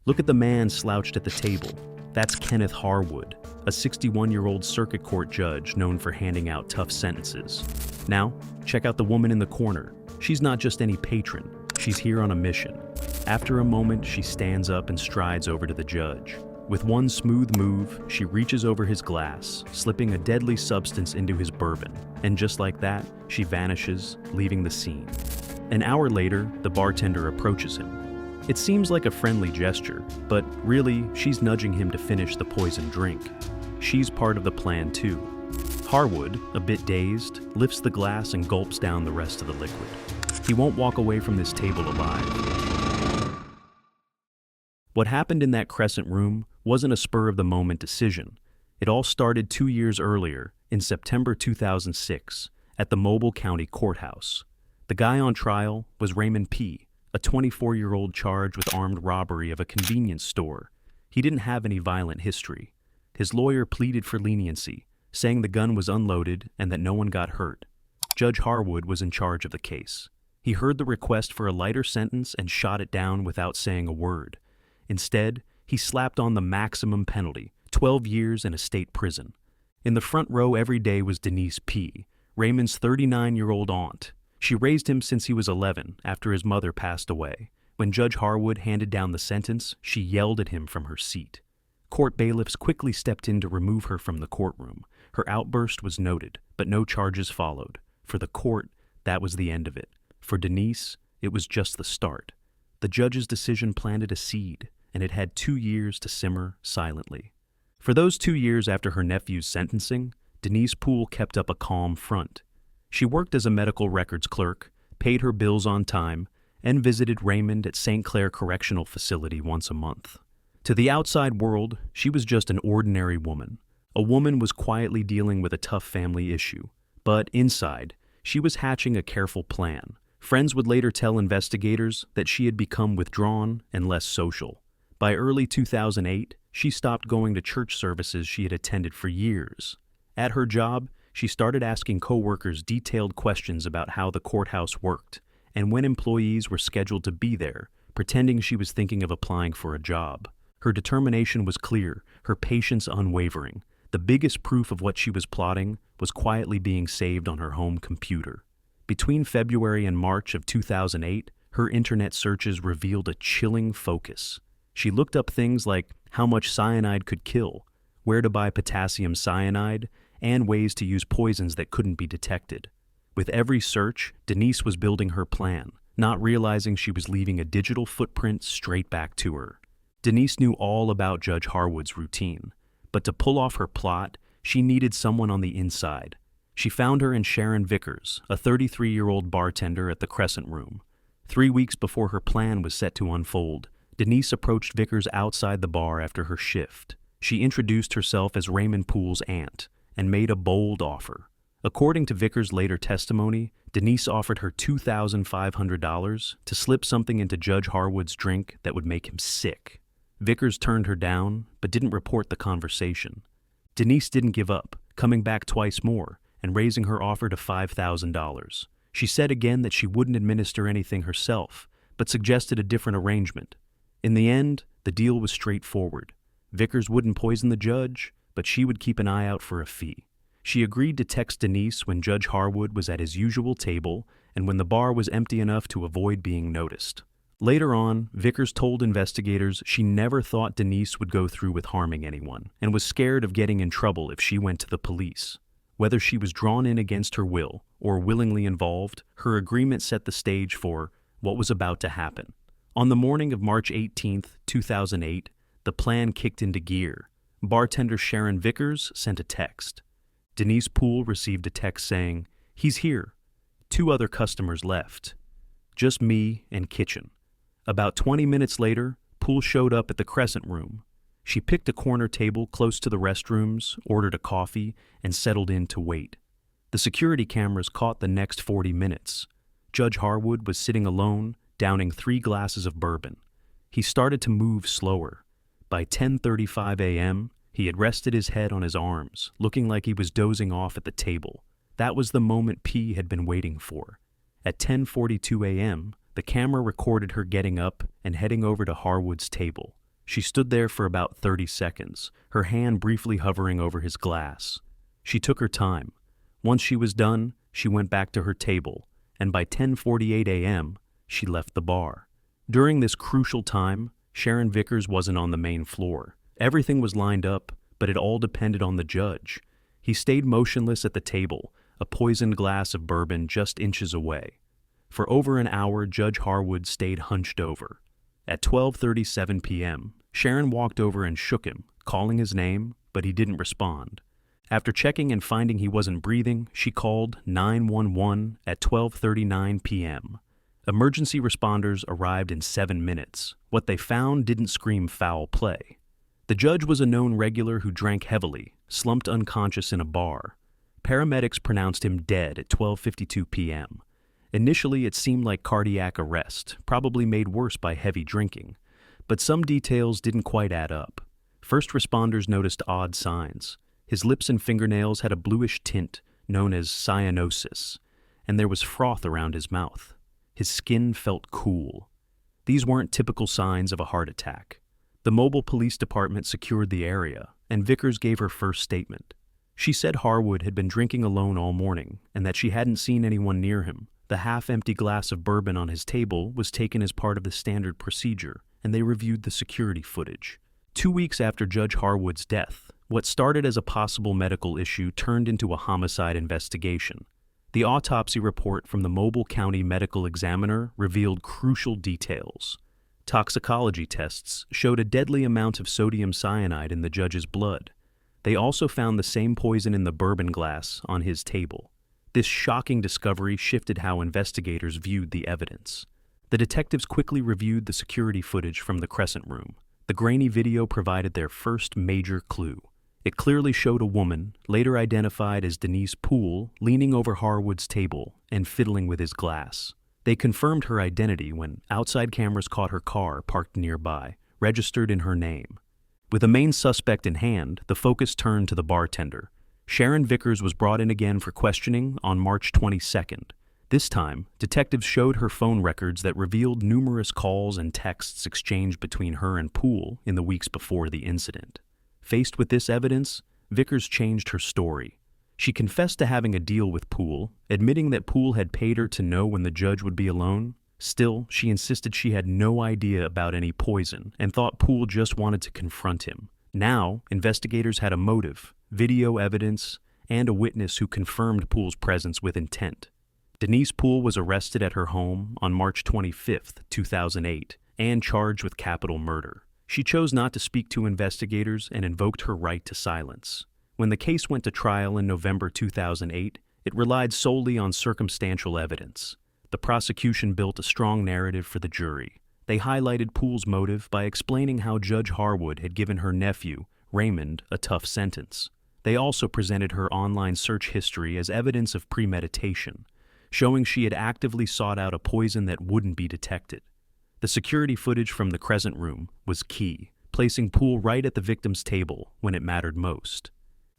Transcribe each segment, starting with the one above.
Look at the man slouched at the table. That's Kenneth Harwood, a 61-year-old circuit court judge known for handing out tough sentences. Now, check out the woman in the corner. She's not just any patron, she's here on a mission. After a moment, she stands up and strides over to the judge. With one smooth move, she reaches over his glass, slipping a deadly substance into his bourbon. And just like that, she vanishes, leaving the scene. An hour later, the bartender approaches him. It seems like a friendly gesture, but really, she's nudging him to finish the poisoned drink. She's part of the plan too. Harwood, a bit dazed, lifts the glass and gulps down the rest of the liquid. He won't walk away from this table alive. What happened in that Crescent Room wasn't a spur-of-the-moment decision. It all started 2 years earlier, in September 2006, at the Mobile County Courthouse. The guy on trial was Raymond P., a 24-year-old charged with armed robbery of a convenience store. He didn't have any violent history. His lawyer pleaded for leniency, saying the gun was unloaded and that no one got hurt. Judge Harwood was in charge of the case. He heard the request for a lighter sentence and shot it down without saying a word. Instead, he slapped on the maximum penalty, 12 years in a state prison. In the front row every day was Denise P., Raymond's 39-year-old aunt. She raised him since he was 11, after his mother passed away. When Judge Harwood handed down the sentence, she yelled at him from her seat. Court bailiffs quickly stepped in to remove her from the courtroom. Her outburst was noted, but no charges followed. For the court, that was the end of it. For Denise, it was just the start. The judge's decision planted a seed, and it had 2 years to simmer silently. For those 2 years after her nephew's sentencing, Denise Poole kept up a calm front. She worked as a medical records clerk, paid her bills on time, and visited Raymond at St. Clair Correctional Facility once a month. To the outside world, she was just an ordinary woman. A woman was quietly dealing with a tough family issue. But inside, she was hatching a careful plan. Friends would later tell investigators that she had become withdrawn and less social. By early 2008, she stopped going to church services she had attended for years. At her job, she started asking coworkers detailed questions about how the courthouse worked and when employees were scheduled to be there, pretending she was thinking of applying for a job. Her determination was clear, her patience unwavering. The biggest proof of what she was plotting was quietly being saved on her home computer. Between February and March of 2008, her internet searches revealed a chilling focus. She looked up things like how much cyanide could kill, where to buy potassium cyanide, and ways to use poisons that couldn't be detected. With every search, Denise was building her plan, not realizing she was leaving a digital footprint straight back to her. Denise knew all about Judge Harwood's routine, but to pull off her plot, she needed someone on the inside. She found her in Sharon Vickers, a 33-year-old bartender at the Crescent Room. 3 weeks before her plan was set to unfold, Denise approached Vickers outside the bar after her shift. She introduced herself as Raymond Poole's aunt and made a bold offer. According to Vickers' later testimony, Denise offered her $2,500 to slip something into Judge Harwood's drink that would make him sick. Vickers turned her down, but didn't report the conversation. Denise didn't give up, coming back twice more and raising her offer to $5,000. She said again that she wouldn't administer anything herself, but suggested a different arrangement. In the end, the deal was straightforward. Vickers wouldn't poison the judge, but she would keep an eye out for a fee. She agreed to text Denise when Judge Harwood was at his usual table and when the bar was empty enough to avoid being noticed. Later on, Vickers told investigators she never thought Denise would go through with harming anyone and was scared of getting in trouble if she went to the police. Whether she was drawn in against her will or willingly involved, her agreement set the stage for what was about to happen. On the morning of March 18, 2008, the plan kicked into gear. Bartender Sharon Vickers sent a text. Denise Poole received a text saying, "He's here." 2 other customers left. Just me and Kitchen. About 20 minutes later, Poole showed up at the Crescent Room. She picked a corner table close to the restrooms, ordered a coffee, and settled in to wait. The security cameras caught the next 40 minutes. Judge Harwood was sitting alone, downing 3 glasses of bourbon. He started to move slower. By 10:35 a.m., he had rested his head on his arms, looking like he was dozing off at the table. That was the moment P had been waiting for. At 10:42 a.m., the camera recorded her getting up and heading over to Harwood's table. She stood there for about 30 seconds, her hand briefly hovering over his glass. She took her time. Once she was done, she went back to her table, and by 10:48 a.m., she left the bar. During this crucial time, Sharon Vickers wasn't on the main floor. Everything was lined up, but it all depended on the judge. He stayed motionless at the table, a poisoned glass of bourbon just inches away. For over an hour, Judge Harwood stayed hunched over. At 12:37 p.m., Sharon walked over and shook him, calling his name, but he didn't respond. After checking and finding he wasn't breathing, she called 911 at 12:39 p.m. Emergency responders arrived in 7 minutes. What they found didn't scream foul play. The judge was a known regular who drank heavily, slumped unconscious in a bar. Paramedics pronounced him dead at 12:52 p.m. Initially, it seemed like cardiac arrest, probably made worse by heavy drinking. But some details didn't quite add up. First responders noticed odd signs. His lips and fingernails had a bluish tint, known as cyanosis, and there was froth around his mouth. His skin felt cool. These weren't typical signs of a heart attack. The mobile police department secured the area, and Vickers gave her first statement. She said Harwood had been drinking alone all morning, and that she hadn't seen anyone near him. The half-empty glass of bourbon on his table was taken as part of the standard procedure, and they reviewed the security footage. 2 weeks after Judge Harwood's death, what started as a possible medical issue turned into a homicide investigation. The autopsy report from the Mobile County Medical Examiner revealed crucial details. Toxicology tests showed a deadly amount of sodium cyanide in the judge's blood. They also found the same poison in the bourbon glass on his table. This shocking discovery shifted how investigators viewed the evidence. The detectives quickly reviewed the security footage from the Crescent Room. The grainy video provided their first major clue. It clearly showed a woman, later identified as Denise Poole, leaning over Harwood's table and fiddling with his glass. They confirmed her identity when outside cameras caught her car parked nearby, registered in her name. With the main suspect in hand, the focus turned to the bartender. Sharon Vickers was brought in again for questioning on March 22nd. This time, detectives showed her phone records that revealed numerous calls and texts exchanged between her and Poole in the weeks before the incident. Faced with this evidence, Vickers changed her story. She confessed to having a deal with Poole, admitting that Poole had paid her to know when the judge would be alone. Still, she insisted she had no idea about any poison and thought Poole just wanted to confront him. Now, investigators had a motive, video evidence, and a witness who confirmed Poole's presence with intent. Denise Poole was arrested at her home on March 25, 2008, and charged with capital murder. She chose not to speak to investigators and invoked her right to silence. When the case went to trial in November 2008, it relied solely on circumstantial evidence. The prosecution built a strong narrative for the jury. They highlighted Poole's motive by explaining how Judge Harwood had given her nephew, Raymond, a tough sentence. They also presented her online search history as evidence of premeditation, showing she had actively sought out a poison that wouldn't be detected. The security footage from the Crescent Room was key, placing Poole right at the victim's table when it mattered most.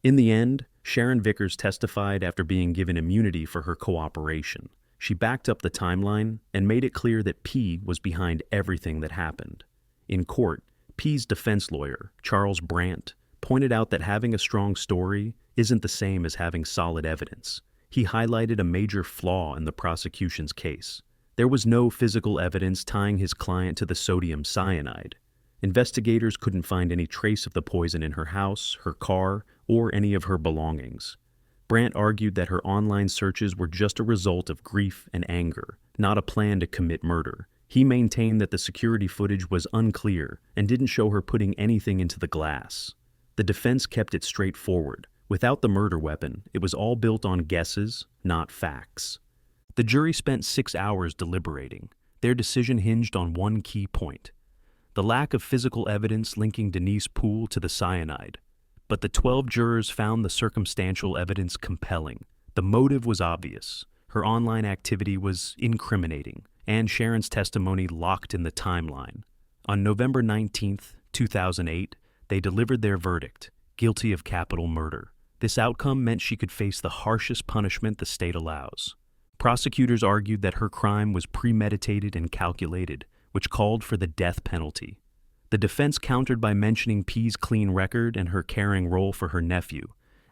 In the end, Sharon Vickers testified after being given immunity for her cooperation. She backed up the timeline and made it clear that P was behind everything that happened. In court, P's defense lawyer, Charles Brandt, pointed out that having a strong story isn't the same as having solid evidence. He highlighted a major flaw in the prosecution's case. There was no physical evidence tying his client to the sodium cyanide. Investigators couldn't find any trace of the poison in her house, her car, or any of her belongings. Brandt argued that her online searches were just a result of grief and anger, not a plan to commit murder. He maintained that the security footage was unclear and didn't show her putting anything into the glass. The defense kept it straightforward. Without the murder weapon, it was all built on guesses, not facts. The jury spent 6 hours deliberating. Their decision hinged on one key point: the lack of physical evidence linking Denise Poole to the cyanide. But the 12 jurors found the circumstantial evidence compelling. The motive was obvious. Her online activity was incriminating, and Sharon's testimony locked in the timeline. On November 19, 2008, they delivered their verdict, guilty of capital murder. This outcome meant she could face the harshest punishment the state allows. Prosecutors argued that her crime was premeditated and calculated, which called for the death penalty. The defense countered by mentioning P's clean record and her caring role for her nephew,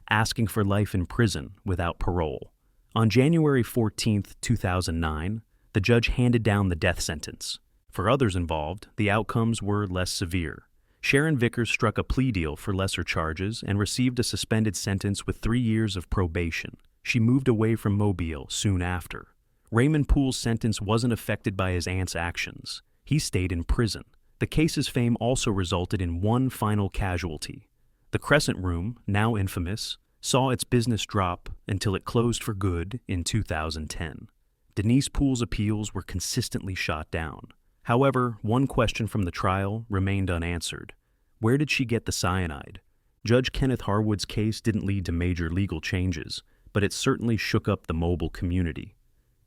asking for life in prison without parole. On January 14, 2009, the judge handed down the death sentence. For others involved, the outcomes were less severe. Sharon Vickers struck a plea deal for lesser charges and received a suspended sentence with 3 years of probation. She moved away from Mobile soon after. Raymond Poole's sentence wasn't affected by his aunt's actions. He stayed in prison. The case's fame also resulted in one final casualty. The Crescent Room, now infamous, saw its business drop until it closed for good in 2010. Denise Poole's appeals were consistently shot down. However, one question from the trial remained unanswered. Where did she get the cyanide? Judge Kenneth Harwood's case didn't lead to major legal changes, but it certainly shook up the Mobile community.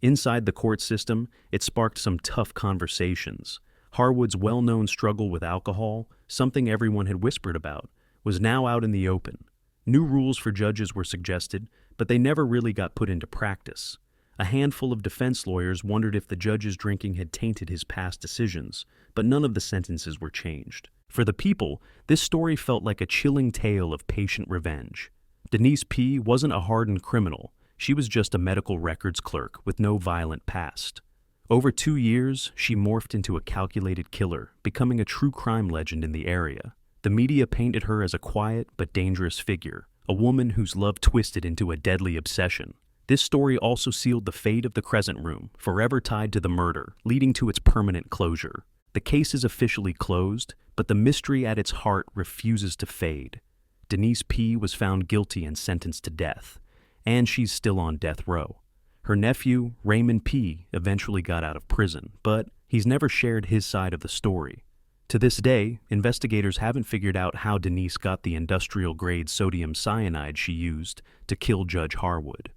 Inside the court system, it sparked some tough conversations. Harwood's well-known struggle with alcohol, something everyone had whispered about, was now out in the open. New rules for judges were suggested, but they never really got put into practice. A handful of defense lawyers wondered if the judge's drinking had tainted his past decisions, but none of the sentences were changed. For the people, this story felt like a chilling tale of patient revenge. Denise P. wasn't a hardened criminal. She was just a medical records clerk with no violent past. Over 2 years, she morphed into a calculated killer, becoming a true crime legend in the area. The media painted her as a quiet but dangerous figure, a woman whose love twisted into a deadly obsession. This story also sealed the fate of the Crescent Room, forever tied to the murder, leading to its permanent closure. The case is officially closed, but the mystery at its heart refuses to fade. Denise P. was found guilty and sentenced to death, and she's still on death row. Her nephew, Raymond P., eventually got out of prison, but he's never shared his side of the story. To this day, investigators haven't figured out how Denise got the industrial-grade sodium cyanide she used to kill Judge Harwood.